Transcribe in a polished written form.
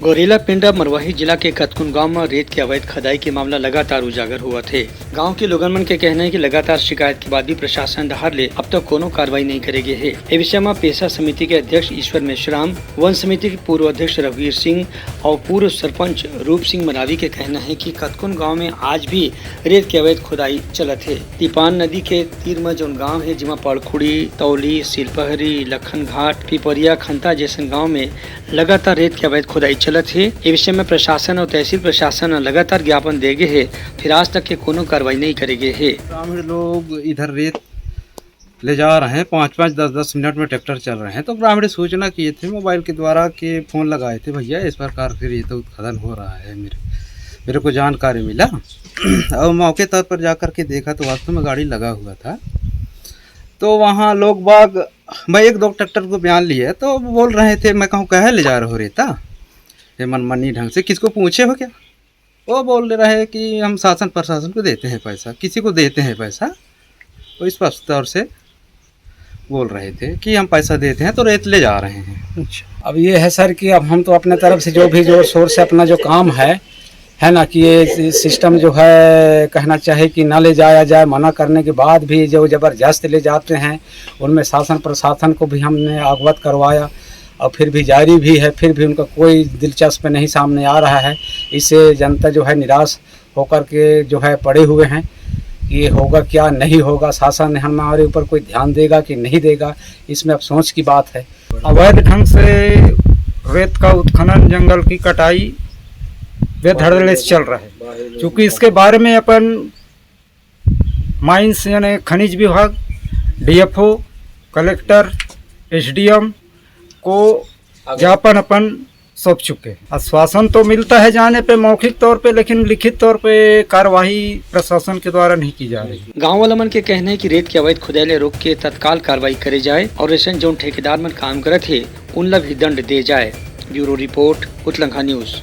गौरेला पिंड मरवाही जिला के कतकुन गांव में रेत के अवैध खदाई के मामला लगातार उजागर हुआ थे। गांव के लोगन मन के कहना है कि लगातार शिकायत के बाद भी प्रशासन दहार ले अब तक कोनो कार्रवाई नहीं करेगे है। इस विषय में पेशा समिति के अध्यक्ष ईश्वर मेश्राम, वन समिति के पूर्व अध्यक्ष रघुवीर सिंह और पूर्व सरपंच रूप सिंह मरावी के कहना है कि कतकुन गाँव में आज भी रेत के अवैध खुदाई चलत है। तिपान नदी के तीर में जो गाँव है जिसमें पड़खुड़ी, तौली, सिलपहरी, लखन घाट, पिपरिया, खंता जैसे गाँव में लगातार रेत के अवैध खुदाई चलत है। इस विषय में प्रशासन और तहसील प्रशासन लगातार ज्ञापन देगे है, फिर आज तक के कोनो कार्रवाई नहीं करेगे है। ग्रामीण लोग इधर रेत ले जा रहे हैं, 5-5, 10-10 मिनट में ट्रैक्टर चल रहे हैं, तो ग्रामीण सूचना किए थे मोबाइल के द्वारा के फोन लगाए थे, भैया इस प्रकार से रेत उत्खनन हो रहा है। मेरे को जानकारी मिला और मौके तौर पर जाकर के देखा तो वास्तव में गाड़ी लगा हुआ था। तो वहाँ लोग बाग, मैं 1-2 ट्रैक्टर को बयान लिए तो बोल रहे थे, मैं कहूँ कहे ले जा रहे हो रेता, ये मनमानी ढंग से किसको पूछे हो क्या? वो बोल रहे हैं कि हम शासन प्रशासन को देते हैं पैसा, किसी को देते हैं पैसा। तो इस तौर से बोल रहे थे कि हम पैसा देते हैं तो रेत ले जा रहे हैं। अच्छा, अब ये है सर कि अब हम तो अपने तरफ से जो भी जोर शोर से अपना जो काम है ना, कि ये सिस्टम जो है कहना चाहे कि ना ले जाया जाए, मना करने के बाद भी जो ज़बरदस्त ले जाते हैं, उनमें शासन प्रशासन को भी हमने अवगत करवाया और फिर भी जारी भी है, फिर भी उनका कोई दिलचस्प नहीं सामने आ रहा है। इससे जनता जो है निराश होकर के जो है पड़े हुए हैं, ये होगा क्या नहीं होगा, शासन हमारे ऊपर कोई ध्यान देगा कि नहीं देगा, इसमें अब सोच की बात है। अवैध ढंग से रेत का उत्खनन, जंगल की कटाई बेधड़ल्ले से चल रहा है। क्योंकि इसके बारे में अपन माइंस यानी खनिज विभाग, डीएफओ, कलेक्टर, एसडीएम को ज्ञापन अपन सौंप चुके हैं। आश्वासन तो मिलता है जाने पे मौखिक तौर पे, लेकिन लिखित तौर पे कार्यवाही प्रशासन के द्वारा नहीं की जा रही। गाँव वाला मन के कहना है कि रेत के अवैध खुदाई रोक के तत्काल कार्रवाई करे जाए और ऐसे जो ठेकेदार मन काम करत है उन ला भी दंड दे जाए। ब्यूरो रिपोर्ट, उतलंघा न्यूज।